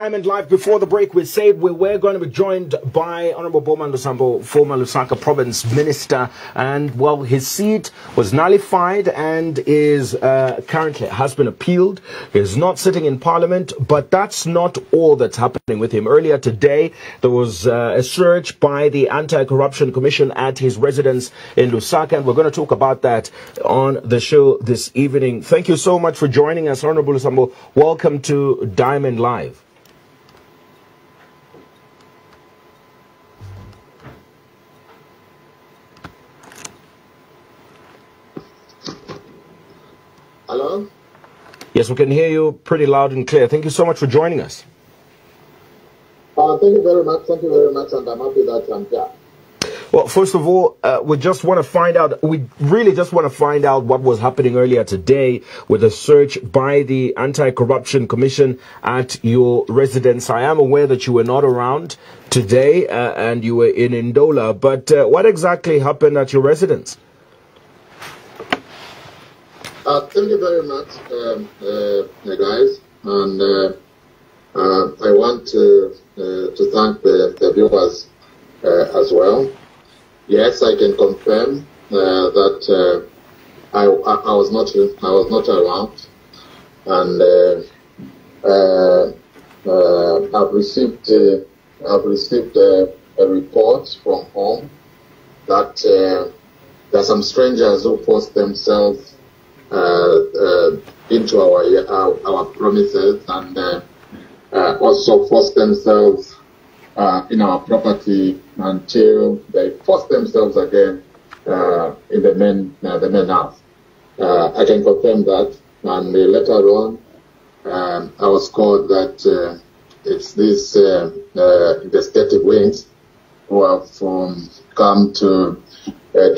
And live before the break, we said we were going to be joined by Honorable Bowman Lusambo, former Lusaka province minister, and well, his seat was nullified and is currently has been appealed. He's not sitting in parliament, but that's not all that's happening with him. Earlier today, there was a search by the Anti-Corruption Commission at his residence in Lusaka, and we're going to talk about that on the show this evening. Thank you so much for joining us, Honorable Lusambo. Welcome to Diamond Live. Hello? Yes, we can hear you pretty loud and clear. Thank you so much for joining us. Thank you very much. Thank you very much. And I'm happy that I'm here. Well, first of all, we just want to find out, we really just want to find out what was happening earlier today with a search by the Anti-Corruption Commission at your residence. I am aware that you were not around today and you were in Ndola, but what exactly happened at your residence? Thank you very much, guys, and I want to thank the viewers as well. Yes, I can confirm that I was not around, and I've received a report from home that there are some strangers who forced themselves into our premises and also forced themselves in our property until they forced themselves again in the main house. I can confirm that, and later on I was called that it's these investigative wings who have come to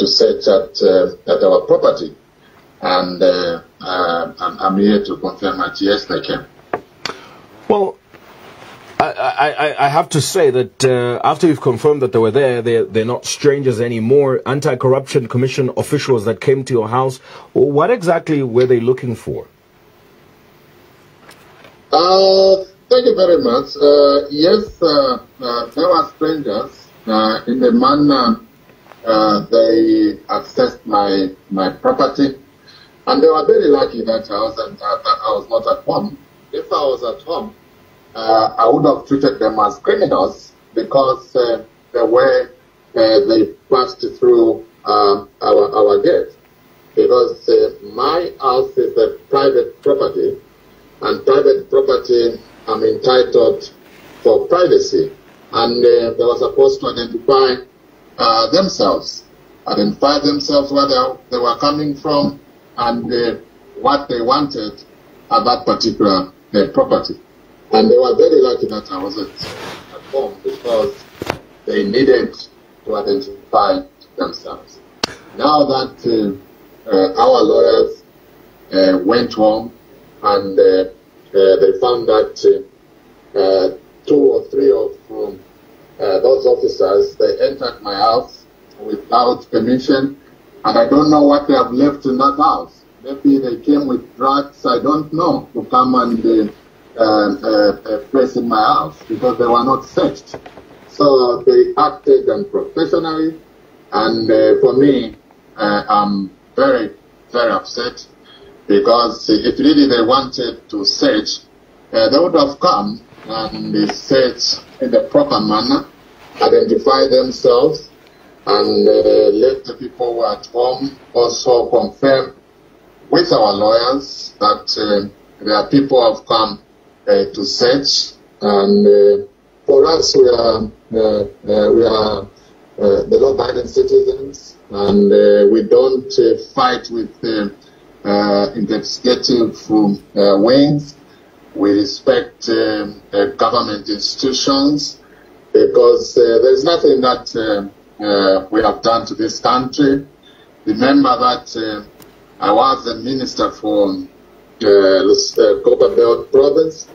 search at our property. And I'm here to confirm that yes, they can. Well, I have to say that after you've confirmed that they were there, they're not strangers anymore. Anti-Corruption Commission officials that came to your house, what exactly were they looking for? Thank you very much. Yes, there were strangers in the manner they accessed my property. And they were very lucky that I was not at home. If I was at home, I would have treated them as criminals because the way they passed through our gate. Because my house is a private property, and private property I'm entitled for privacy. And they were supposed to identify themselves where they were coming from, and what they wanted at that particular property. And they were very lucky that I wasn't at home because they needed to identify themselves. Now that our lawyers went home and they found that 2 or 3 of those officers, they entered my house without permission. And I don't know what they have left in that house. Maybe they came with drugs, I don't know, to come and place in my house because they were not searched. So they acted unprofessionally, and for me, I'm very, very upset because if really they wanted to search, they would have come and search in the proper manner, identify themselves, and let the people who are at home also confirm with our lawyers that there are people who have come to search. And for us, we are the law-abiding citizens, and we don't fight with investigative wings. We respect government institutions because there's nothing that we have done to this country. Remember that I was the minister for Copper Belt province,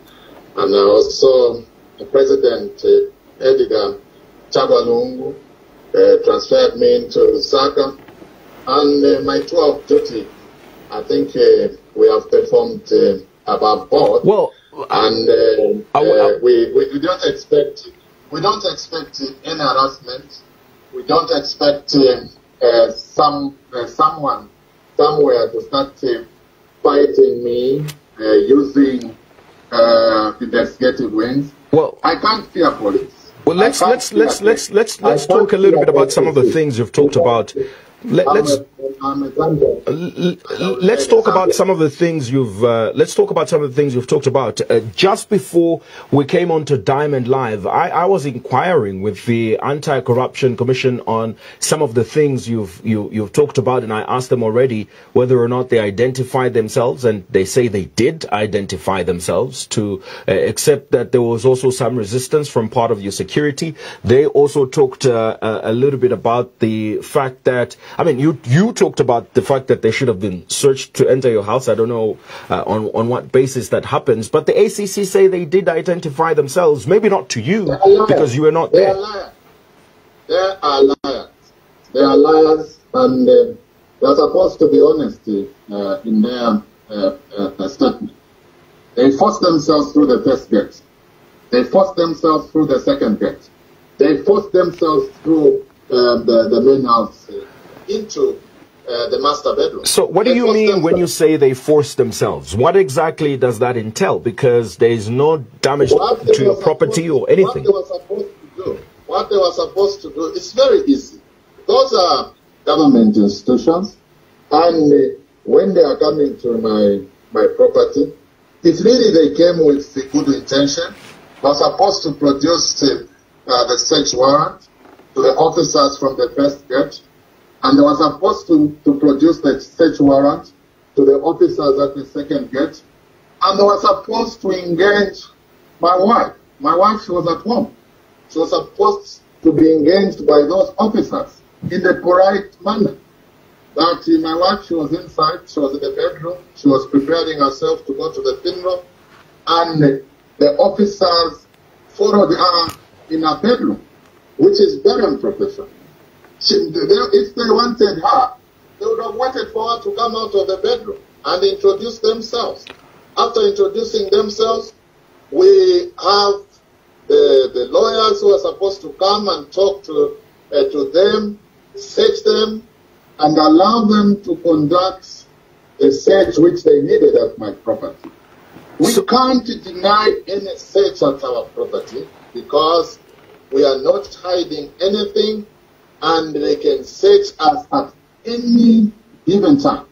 and also President Edgar Chagwalungu transferred me into Lusaka, and my tour of duty, I think we have performed above board. Well, And we don't expect any harassment. We don't expect someone somewhere to start fighting me using investigative wings. Well, I can't fear police. Well, let's talk a little bit about some of the things you've talked about. Let's talk about some of the things you've talked about. Just before we came on to Diamond Live, I was inquiring with the Anti-Corruption Commission on some of the things you've talked about, and I asked them already whether or not they identified themselves, and they say they did identify themselves, to except that there was also some resistance from part of your security. They also talked a little bit about the fact that, I mean, you talked about the fact that they should have been searched to enter your house. I don't know on what basis that happens, but the ACC say they did identify themselves, maybe not to you because you were not there. They are liars. They are liars, and they are supposed to be honest in their statement. They forced themselves through the first gate. They forced themselves through the second gate. They forced themselves through the main house into the master bedroom. So what do you mean when you say they forced themselves? What exactly does that entail? Because there is no damage to your property or anything. What they were supposed to do is very easy. Those are government institutions, and when they are coming to my property, if really they came with the good intention, they were supposed to produce the search warrant to the officers from the first gate, and they were supposed to produce the search warrant to the officers at the second gate, and they were supposed to engage my wife. My wife, she was at home. She was supposed to be engaged by those officers in the polite manner. But my wife, she was inside, she was in the bedroom, she was preparing herself to go to the funeral, and the officers followed her in her bedroom, which is very unprofessional. If they wanted her, they would have waited for her to come out of the bedroom and introduce themselves. After introducing themselves, we have the lawyers who are supposed to come and talk to them, search them, and allow them to conduct the search which they needed at my property. We can't deny any search at our property because we are not hiding anything, and they can search us at any given time,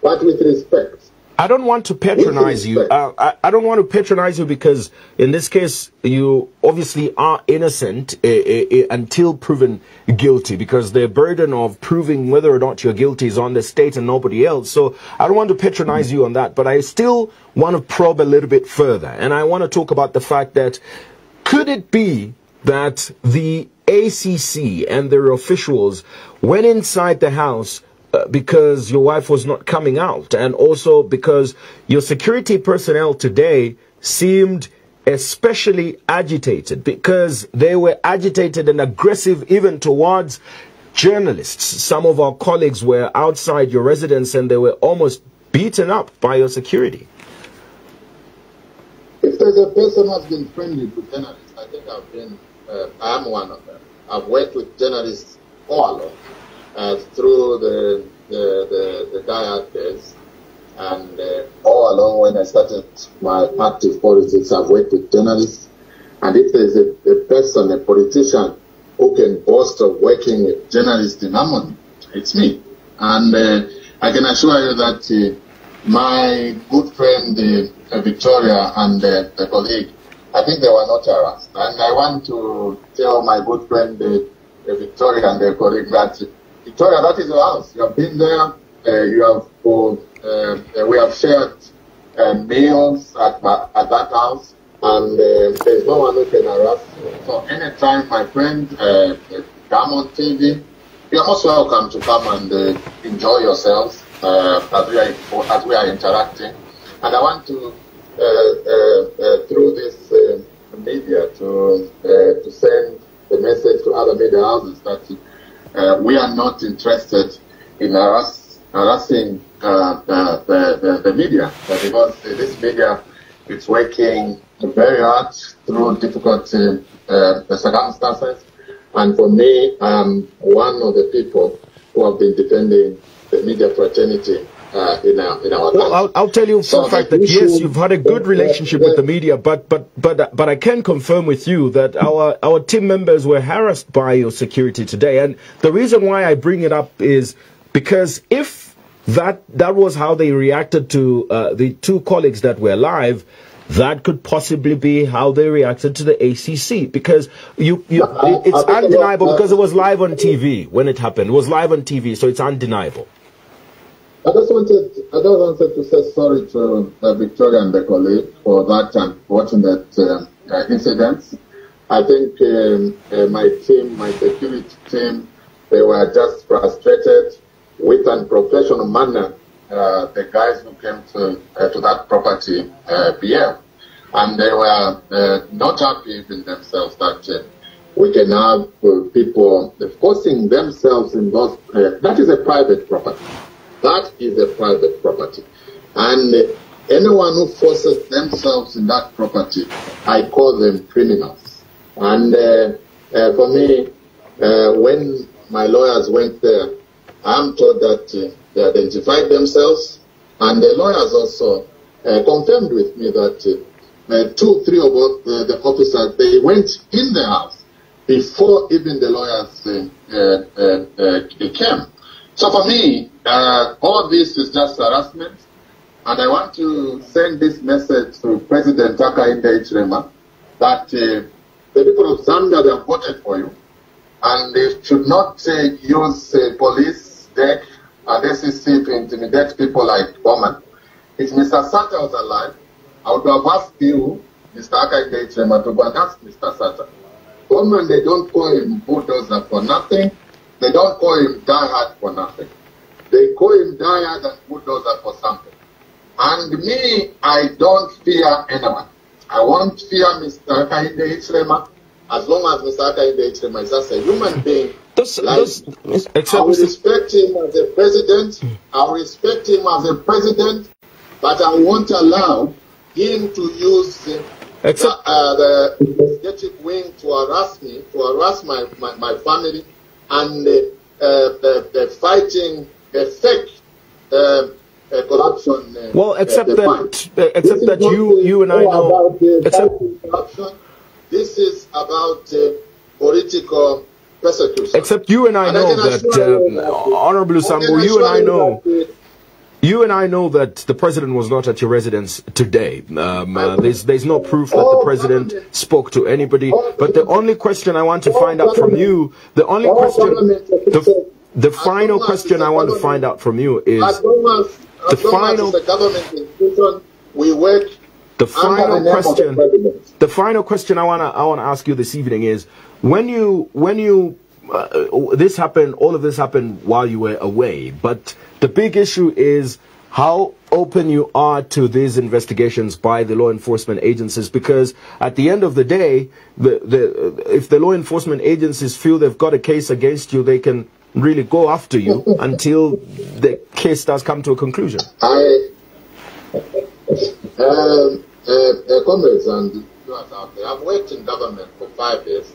but with respect. I don't want to patronize you. I don't want to patronize you because in this case, you obviously are innocent until proven guilty, because the burden of proving whether or not you're guilty is on the state and nobody else. So I don't want to patronize you on that, but I still want to probe a little bit further. And I want to talk about the fact that could it be that the ACC and their officials went inside the house because your wife was not coming out, and also because your security personnel today seemed especially agitated, because they were agitated and aggressive even towards journalists? Some of our colleagues were outside your residence and they were almost beaten up by your security. If there's a person who has been friendly to journalists, I think I am one of them. I've worked with journalists all along. Through the diet days, and all along when I started my active politics, I've worked with journalists. And if there's a person, a politician, who can boast of working with journalists in harmony, it's me. And I can assure you that my good friend Victoria and the colleague, I think they were not harassed. And I want to tell my good friend Victoria and their colleague that Victoria, that is your house. You have been there. We have shared meals at that house, and there's no one who can harass you. So anytime, my friend, come on TV, you're most welcome to come and enjoy yourselves as we are interacting. And I want to, through this media, to send the message to other media houses that we are not interested in harassing the media, because this media It's working very hard through difficult circumstances. And for me, I'm one of the people who have been defending the media fraternity in our country. Well, I'll tell you for a fact that yes, you've had a good relationship with the media, but I can confirm with you that our team members were harassed by your security today. And the reason why I bring it up is because if that was how they reacted to the two colleagues that were live, that could possibly be how they reacted to the ACC, because it's undeniable, because it was live on TV when it happened. It was live on TV, so it's undeniable. I just wanted to say sorry to Victoria and the colleague for that unfortunate incident. I think my team, my security team, they were just frustrated with unprofessional manner. The guys who came to that property behaved, and they were not happy with themselves that we can have people forcing themselves in those. That is a private property. That is a private property, and anyone who forces themselves in that property, I call them criminals. And for me, when my lawyers went there, I'm told that they identified themselves, and the lawyers also confirmed with me that 2, 3 of the officers, they went in the house before even the lawyers came. So for me, all this is just harassment, and I want to send this message to President Hakainde Hichilema that the people of Zambia, they have voted for you, and they should not use police, DEC, and SEC to intimidate people like Bowman. If Mr. Sata was alive, I would have asked you, Mr. Hakainde Hichilema, to go and ask Mr. Sata. Bowman, they don't call him bulldozer for nothing. They don't call him diehard for nothing. They call him diehard and bulldozer for something. And me, I don't fear anyone. I won't fear Mr. Hakainde Hichilema as long as Mr. Hakainde Hichilema is just a human being. I will respect him as a president. I will respect him as a president, but I won't allow him to use the investigative wing to harass me, to harass my family, and the fighting a fake corruption. Well, except that you and I know. Corruption. This is about political persecution. Except you and I know that, Honorable Lusambo, you and I know that the president was not at your residence today. There's no proof that the president spoke to anybody. But the only question I want to find out from you, the final question I want to find out from you is the final question I want to ask you this evening is, when this happened, all of this happened while you were away, but the big issue is how open you are to these investigations by the law enforcement agencies, because at the end of the day, if the law enforcement agencies feel they've got a case against you, they can really go after you until the case does come to a conclusion. Comrades and viewers out there, I've worked in government for 5 years.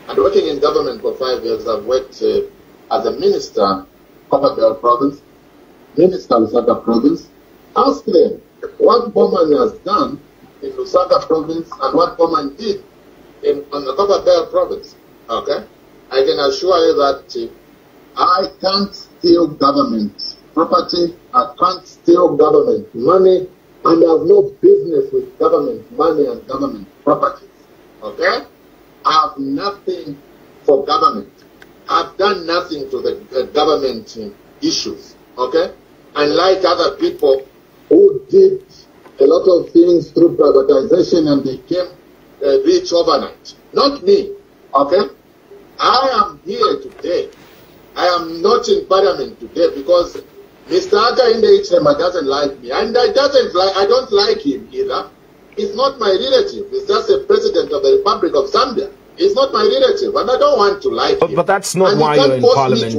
And working in government for 5 years, I've worked as a minister, Copperbelt Province, Minister Lusaka Province. Ask them what Bowman has done in Lusaka Province and what Bowman did on the Copperbelt Province. Okay? I can assure you that I can't steal government property, I can't steal government money, and I have no business with government money and government properties. Okay? I have nothing for government. I've done nothing to the government issues. Okay? Unlike other people who did a lot of things through privatization and became rich overnight. Not me. Okay? I am here today. I am not in parliament today because Mr. Hakainde Hichilema doesn't like me, and I don't like him either. He's not my relative. He's just the president of the Republic of Zambia. He's not my relative, and I don't want to like him. But that's not why you're in parliament.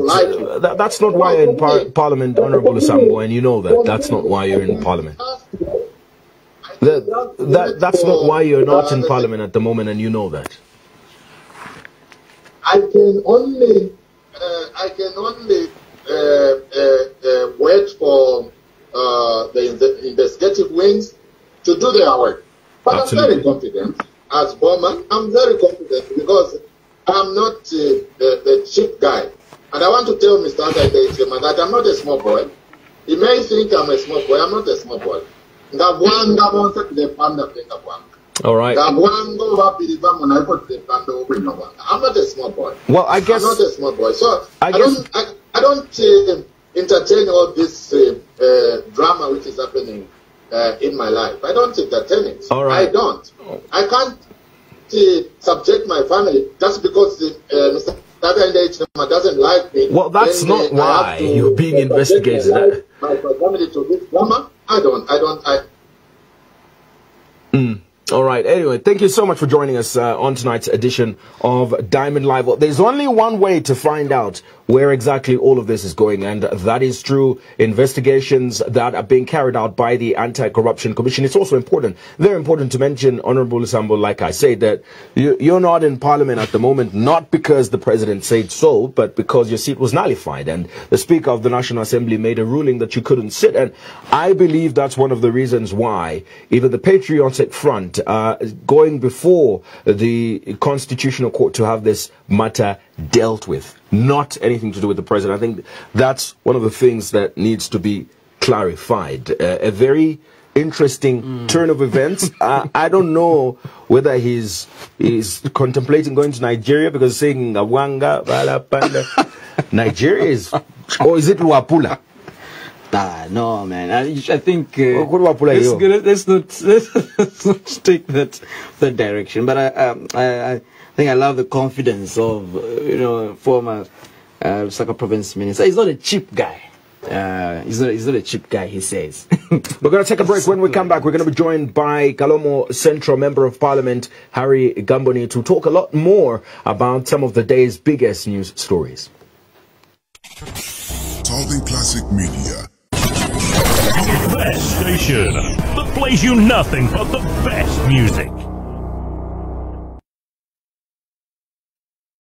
That's not why you're in parliament, Honorable Lusambo, and you know that. That's not why you're in parliament. I That's not why you're not in Parliament at the moment, and you know that. I can only wait for the investigative wings to do their work. But absolutely. I'm very confident as Bowman. I'm very confident because I'm not the cheap guy. And I want to tell Mr. Ndayishima that I'm not a small boy. He may think I'm a small boy. I'm not a small boy. All right. I'm not a small boy. Well, I guess I'm not a small boy. So I don't entertain all this drama which is happening in my life. I don't entertain it. All right. I don't. I can't subject my family just because Mr. doesn't like me. Well, that's not why you're being investigated. My family to this drama. I don't. All right. Anyway, thank you so much for joining us on tonight's edition of Diamond Live. Well, there's only one way to find out where exactly all of this is going, and that is through investigations that are being carried out by the Anti-Corruption Commission. It's also important, very important to mention, Honorable Lusambo, like I said, that you're not in Parliament at the moment, not because the President said so, but because your seat was nullified, and the Speaker of the National Assembly made a ruling that you couldn't sit. And I believe that's one of the reasons why even the Patriotic Front going before the Constitutional Court to have this matter dealt with, not anything to do with the President. I think that's one of the things that needs to be clarified. A very interesting turn of events. I don't know whether he's contemplating going to Nigeria because saying Awanga, Balapanda. Nigeria is, or is it Luapula? No, man. I think let's not take that direction. But I think I love the confidence of former Lusaka Province Minister. He's not a cheap guy. He's not a cheap guy, he says. We're going to take a break. When we come back, we're going to be joined by Kalomo Central Member of Parliament Harry Gamboni to talk a lot more about some of the day's biggest news stories. Solving Classic Media. Best station that plays you nothing but the best music.